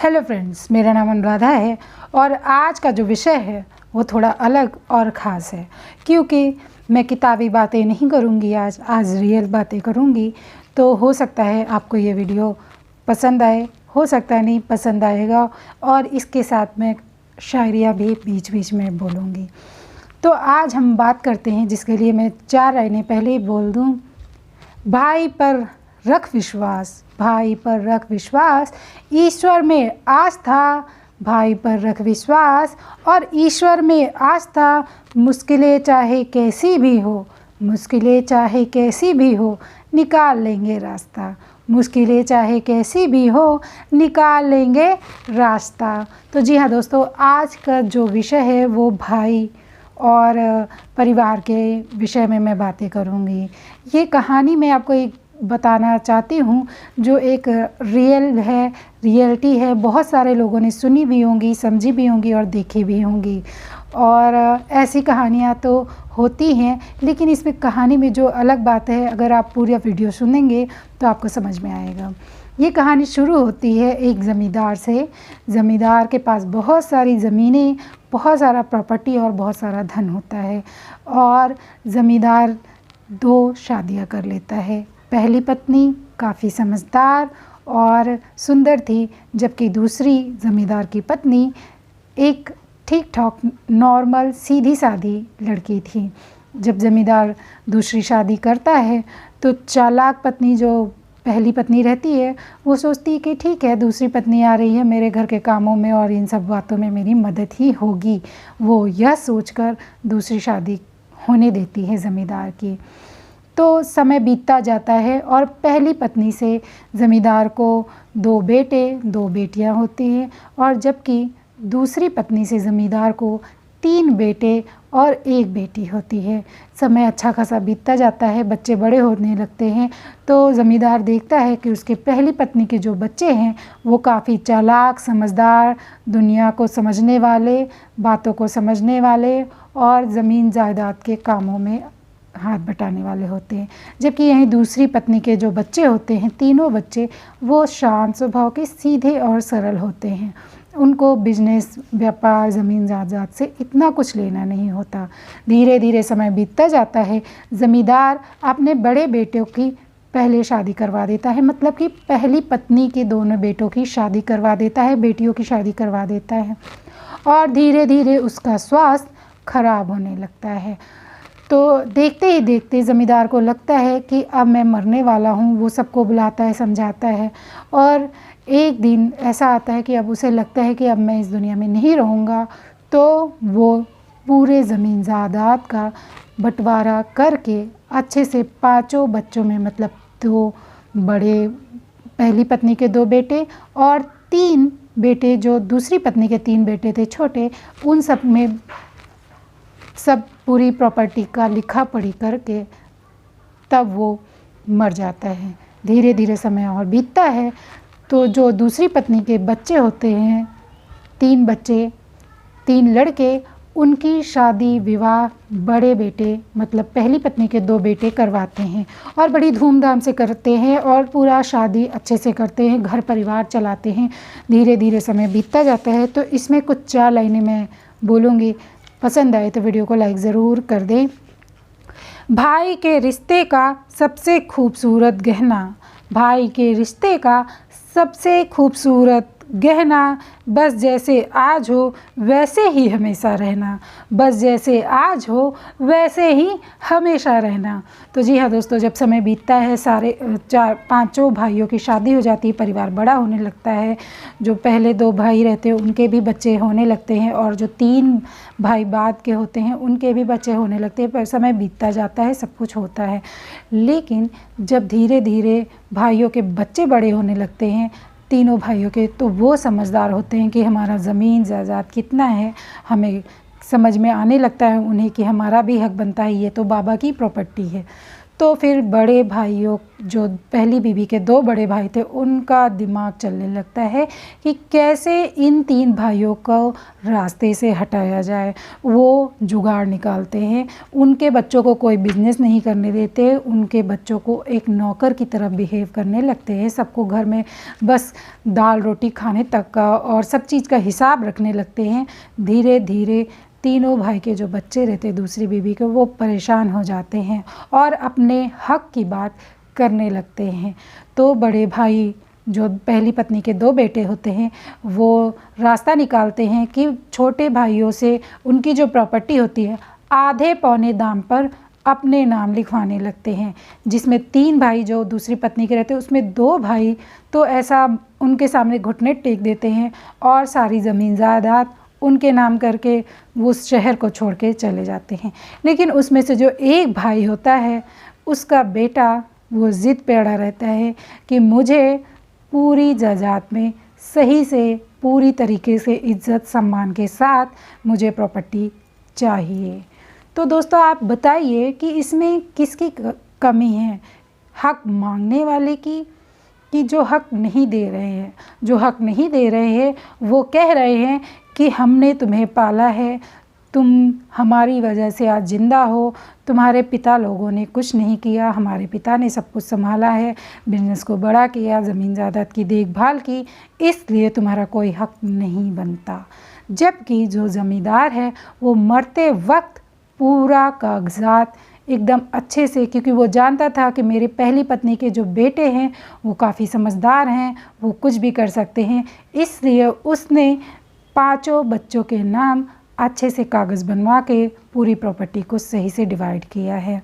Hello friends, मेरा नाम अनुराधा है और आज का जो विषय है वो थोड़ा अलग और ख़ास है क्योंकि मैं किताबी बातें नहीं करूँगी। आज रियल बातें करूँगी। तो हो सकता है आपको ये वीडियो पसंद आए, हो सकता है नहीं पसंद आएगा, और इसके साथ मैं शायरियाँ भी बीच बीच में बोलूँगी। तो आज हम बात करते हैं, जिसके लिए मैं 4 लाइनें पहले ही बोल दूँ। भाई पर रख विश्वास, भाई पर रख विश्वास, ईश्वर में आस्था। भाई पर रख विश्वास और ईश्वर में आस्था। मुश्किलें चाहे कैसी भी हो, मुश्किलें चाहे कैसी भी हो, निकाल लेंगे रास्ता। मुश्किलें चाहे कैसी भी हो, निकाल लेंगे रास्ता। तो जी हाँ दोस्तों, आज का जो विषय है वो भाई और परिवार के विषय में मैं बातें करूँगी। ये कहानी मैं आपको एक बताना चाहती हूँ जो एक रियलिटी है। बहुत सारे लोगों ने सुनी भी होंगी, समझी भी होंगी और देखी भी होंगी। और ऐसी कहानियाँ तो होती हैं, लेकिन इसमें कहानी में जो अलग बात है, अगर आप पूरा वीडियो सुनेंगे तो आपको समझ में आएगा। ये कहानी शुरू होती है एक ज़मींदार से। ज़मींदार के पास बहुत सारी ज़मीनें, बहुत सारा प्रॉपर्टी और बहुत सारा धन होता है। और ज़मींदार 2 शादियां कर लेता है। पहली पत्नी काफ़ी समझदार और सुंदर थी, जबकि दूसरी ज़मींदार की पत्नी एक ठीक ठाक नॉर्मल सीधी सादी लड़की थी। जब ज़मींदार दूसरी शादी करता है तो चालाक पत्नी जो पहली पत्नी रहती है वो सोचती है कि ठीक है, दूसरी पत्नी आ रही है, मेरे घर के कामों में और इन सब बातों में मेरी मदद ही होगी। वो यह सोचकर दूसरी शादी होने देती है ज़मींदार की। तो समय बीतता जाता है और पहली पत्नी से ज़मींदार को 2 बेटे 2 बेटियां होती हैं, और जबकि दूसरी पत्नी से ज़मींदार को 3 बेटे और 1 बेटी होती है। समय अच्छा खासा बीतता जाता है, बच्चे बड़े होने लगते हैं। तो ज़मींदार देखता है कि उसके पहली पत्नी के जो बच्चे हैं वो काफ़ी चालाक, समझदार, दुनिया को समझने वाले, बातों को समझने वाले और ज़मीन जायदाद के कामों में हाथ बटाने वाले होते हैं। जबकि यहीं दूसरी पत्नी के जो बच्चे होते हैं, तीनों बच्चे, वो शांत स्वभाव के, सीधे और सरल होते हैं। उनको बिजनेस, व्यापार, ज़मीन जायदाद से इतना कुछ लेना नहीं होता। धीरे धीरे समय बीतता जाता है। ज़मींदार अपने बड़े बेटों की पहले शादी करवा देता है, मतलब कि पहली पत्नी के दोनों बेटों की शादी करवा देता है, बेटियों की शादी करवा देता है। और धीरे धीरे उसका स्वास्थ्य खराब होने लगता है। तो देखते ही देखते ज़मींदार को लगता है कि अब मैं मरने वाला हूँ। वो सबको बुलाता है, समझाता है, और एक दिन ऐसा आता है कि अब उसे लगता है कि अब मैं इस दुनिया में नहीं रहूँगा। तो वो पूरे ज़मीन जायदाद का बंटवारा करके अच्छे से 5 बच्चों में, मतलब 2 बड़े पहली पत्नी के 2 बेटे और 3 बेटे जो दूसरी पत्नी के 3 बेटे थे छोटे, उन सब में सब पूरी प्रॉपर्टी का लिखा पढ़ी करके तब वो मर जाता है। धीरे धीरे समय और बीतता है तो जो दूसरी पत्नी के बच्चे होते हैं, 3 बच्चे, 3 लड़के, उनकी शादी विवाह बड़े बेटे, मतलब पहली पत्नी के 2 बेटे करवाते हैं और बड़ी धूमधाम से करते हैं और पूरा शादी अच्छे से करते हैं, घर परिवार चलाते हैं। धीरे धीरे समय बीतता जाता है। तो इसमें कुछ 4 लाइनें मैं बोलूँगी। पसंद आए तो वीडियो को लाइक ज़रूर कर दें। भाई के रिश्ते का सबसे खूबसूरत गहना, भाई के रिश्ते का सबसे खूबसूरत गहना, बस जैसे आज हो वैसे ही हमेशा रहना, बस जैसे आज हो वैसे ही हमेशा रहना। तो जी हाँ दोस्तों, जब समय बीतता है, सारे 4-5 भाइयों की शादी हो जाती है, परिवार बड़ा होने लगता है। जो पहले 2 भाई रहते हैं उनके भी बच्चे होने लगते हैं, और जो 3 भाई बाद के होते हैं उनके भी बच्चे होने लगते हैं। पर समय बीतता जाता है, सब कुछ होता है। लेकिन जब धीरे धीरे भाइयों के बच्चे बड़े होने लगते हैं, तीनों भाइयों के, तो वो समझदार होते हैं कि हमारा ज़मीन जायदाद कितना है। हमें समझ में आने लगता है उन्हें कि हमारा भी हक बनता है, ये तो बाबा की प्रॉपर्टी है। तो फिर बड़े भाइयों, जो पहली बीवी के 2 बड़े भाई थे, उनका दिमाग चलने लगता है कि कैसे इन 3 भाइयों को रास्ते से हटाया जाए। वो जुगाड़ निकालते हैं, उनके बच्चों को कोई बिजनेस नहीं करने देते, उनके बच्चों को एक नौकर की तरह बिहेव करने लगते हैं, सबको घर में बस दाल रोटी खाने तक का और सब चीज़ का हिसाब रखने लगते हैं। धीरे धीरे तीनों भाई के जो बच्चे रहते दूसरी बीवी के, वो परेशान हो जाते हैं और अपने हक की बात करने लगते हैं। तो बड़े भाई, जो पहली पत्नी के 2 बेटे होते हैं, वो रास्ता निकालते हैं कि छोटे भाइयों से उनकी जो प्रॉपर्टी होती है आधे पौने दाम पर अपने नाम लिखवाने लगते हैं। जिसमें 3 भाई जो दूसरी पत्नी के रहते हैं, उसमें 2 भाई तो ऐसा उनके सामने घुटने टेक देते हैं और सारी ज़मीन जायदाद उनके नाम करके वो उस शहर को छोड़ के चले जाते हैं। लेकिन उसमें से जो एक भाई होता है, उसका बेटा, वो ज़िद पे अड़ा रहता है कि मुझे पूरी जायदाद में सही से पूरी तरीके से इज्जत सम्मान के साथ मुझे प्रॉपर्टी चाहिए। तो दोस्तों आप बताइए कि इसमें किसकी कमी है, हक मांगने वाले की कि जो हक नहीं दे रहे हैं? जो हक नहीं दे रहे हैं वो कह रहे हैं कि हमने तुम्हें पाला है, तुम हमारी वजह से आज ज़िंदा हो, तुम्हारे पिता लोगों ने कुछ नहीं किया, हमारे पिता ने सब कुछ संभाला है, बिजनेस को बड़ा किया, ज़मीन जायदाद की देखभाल की, इसलिए तुम्हारा कोई हक नहीं बनता। जबकि जो ज़मींदार है वो मरते वक्त पूरा कागजात एकदम अच्छे से, क्योंकि वो जानता था कि मेरे पहली पत्नी के जो बेटे हैं वो काफ़ी समझदार हैं, वो कुछ भी कर सकते हैं, इसलिए उसने 5 बच्चों के नाम अच्छे से कागज़ बनवा के पूरी प्रॉपर्टी को सही से डिवाइड किया है।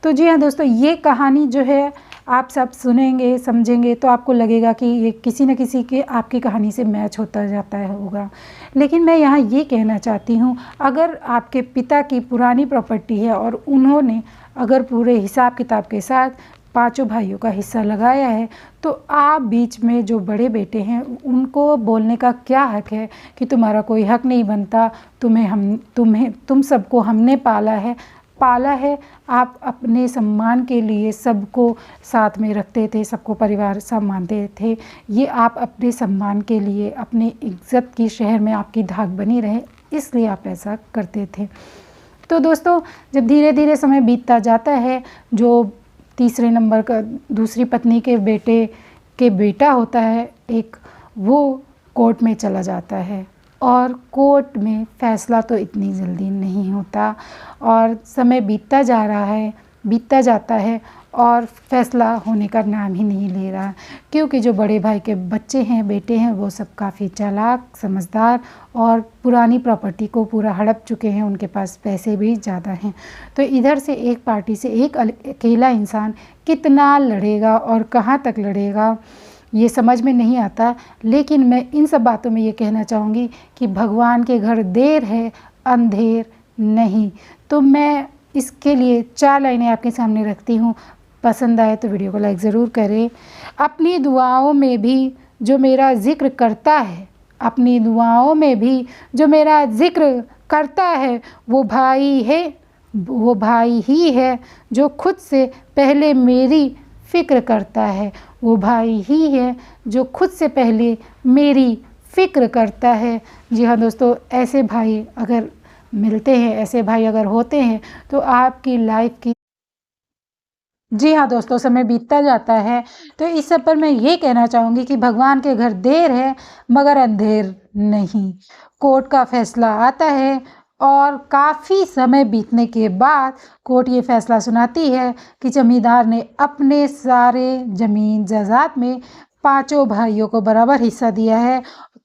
तो जी हाँ दोस्तों, ये कहानी जो है आप सब सुनेंगे समझेंगे तो आपको लगेगा कि ये किसी न किसी के आपकी कहानी से मैच होता जाता है होगा। लेकिन मैं यहाँ ये कहना चाहती हूँ, अगर आपके पिता की पुरानी प्रॉपर्टी है और उन्होंने अगर पूरे हिसाब किताब के साथ 5 भाइयों का हिस्सा लगाया है, तो आप बीच में जो बड़े बेटे हैं उनको बोलने का क्या हक है कि तुम्हारा कोई हक नहीं बनता, तुम सबको हमने पाला है। आप अपने सम्मान के लिए सबको साथ में रखते थे, सबको परिवार सा मानते थे। ये आप अपने सम्मान के लिए, अपनी इज्जत की शहर में आपकी धाक बनी रहे, इसलिए आप ऐसा करते थे। तो दोस्तों जब धीरे धीरे समय बीतता जाता है, जो तीसरे नंबर का दूसरी पत्नी के बेटा होता है एक, वो कोर्ट में चला जाता है और कोर्ट में फ़ैसला तो इतनी जल्दी नहीं होता और समय बीतता जाता है और फ़ैसला होने का नाम ही नहीं ले रहा, क्योंकि जो बड़े भाई के बच्चे हैं, बेटे हैं, वो सब काफ़ी चालाक, समझदार और पुरानी प्रॉपर्टी को पूरा हड़प चुके हैं, उनके पास पैसे भी ज़्यादा हैं। तो इधर से एक पार्टी से एक अकेला इंसान कितना लड़ेगा और कहाँ तक लड़ेगा, ये समझ में नहीं आता। लेकिन मैं इन सब बातों में ये कहना चाहूँगी कि भगवान के घर देर है अंधेर नहीं। तो मैं इसके लिए 4 लाइनें आपके सामने रखती हूँ, पसंद आए तो वीडियो को लाइक ज़रूर करें। अपनी दुआओं में भी जो मेरा ज़िक्र करता है, अपनी दुआओं में भी जो मेरा ज़िक्र करता है, वो भाई ही है जो खुद से पहले मेरी फ़िक्र करता है। वो भाई ही है जो खुद से पहले मेरी फ़िक्र करता है। जी हाँ दोस्तों, ऐसे भाई अगर मिलते हैं, ऐसे भाई अगर होते हैं तो आपकी लाइफ की, जी हाँ दोस्तों, समय बीतता जाता है। तो इस सब पर मैं ये कहना चाहूँगी कि भगवान के घर देर है मगर अंधेर नहीं। कोर्ट का फ़ैसला आता है और काफ़ी समय बीतने के बाद कोर्ट ये फ़ैसला सुनाती है कि ज़मींदार ने अपने सारे ज़मीन जायदाद में 5 भाइयों को बराबर हिस्सा दिया है,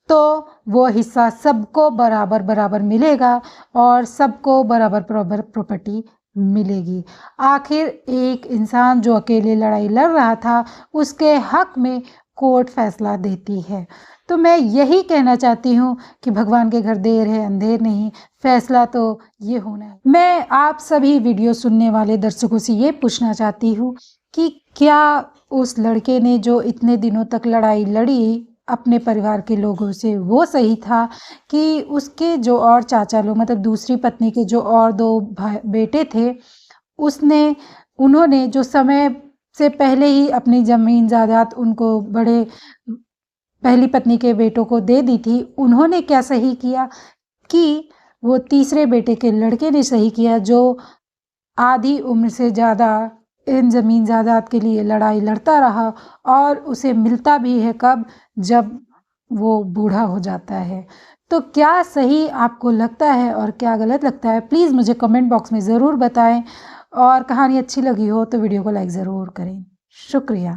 तो वो हिस्सा सबको बराबर बराबर मिलेगा और सबको बराबर बराबर प्रॉपर्टी मिलेगी। आखिर एक इंसान जो अकेले लड़ाई लड़ रहा था, उसके हक में कोर्ट फ़ैसला देती है। तो मैं यही कहना चाहती हूँ कि भगवान के घर देर है अंधेर नहीं, फ़ैसला तो ये होना है। मैं आप सभी वीडियो सुनने वाले दर्शकों से ये पूछना चाहती हूँ कि क्या उस लड़के ने जो इतने दिनों तक लड़ाई लड़ी अपने परिवार के लोगों से, वो सही था कि उसके जो और चाचा लोग, मतलब दूसरी पत्नी के जो और 2 बेटे थे, उसने उन्होंने जो समय से पहले ही अपनी ज़मीन जायदाद उनको बड़े पहली पत्नी के बेटों को दे दी थी, उन्होंने क्या सही किया कि वो तीसरे बेटे के लड़के ने सही किया, जो आधी उम्र से ज़्यादा इन ज़मीन जायदाद के लिए लड़ाई लड़ता रहा और उसे मिलता भी है कब, जब वो बूढ़ा हो जाता है। तो क्या सही आपको लगता है और क्या गलत लगता है, प्लीज़ मुझे कमेंट बॉक्स में ज़रूर बताएं। और कहानी अच्छी लगी हो तो वीडियो को लाइक ज़रूर करें। शुक्रिया।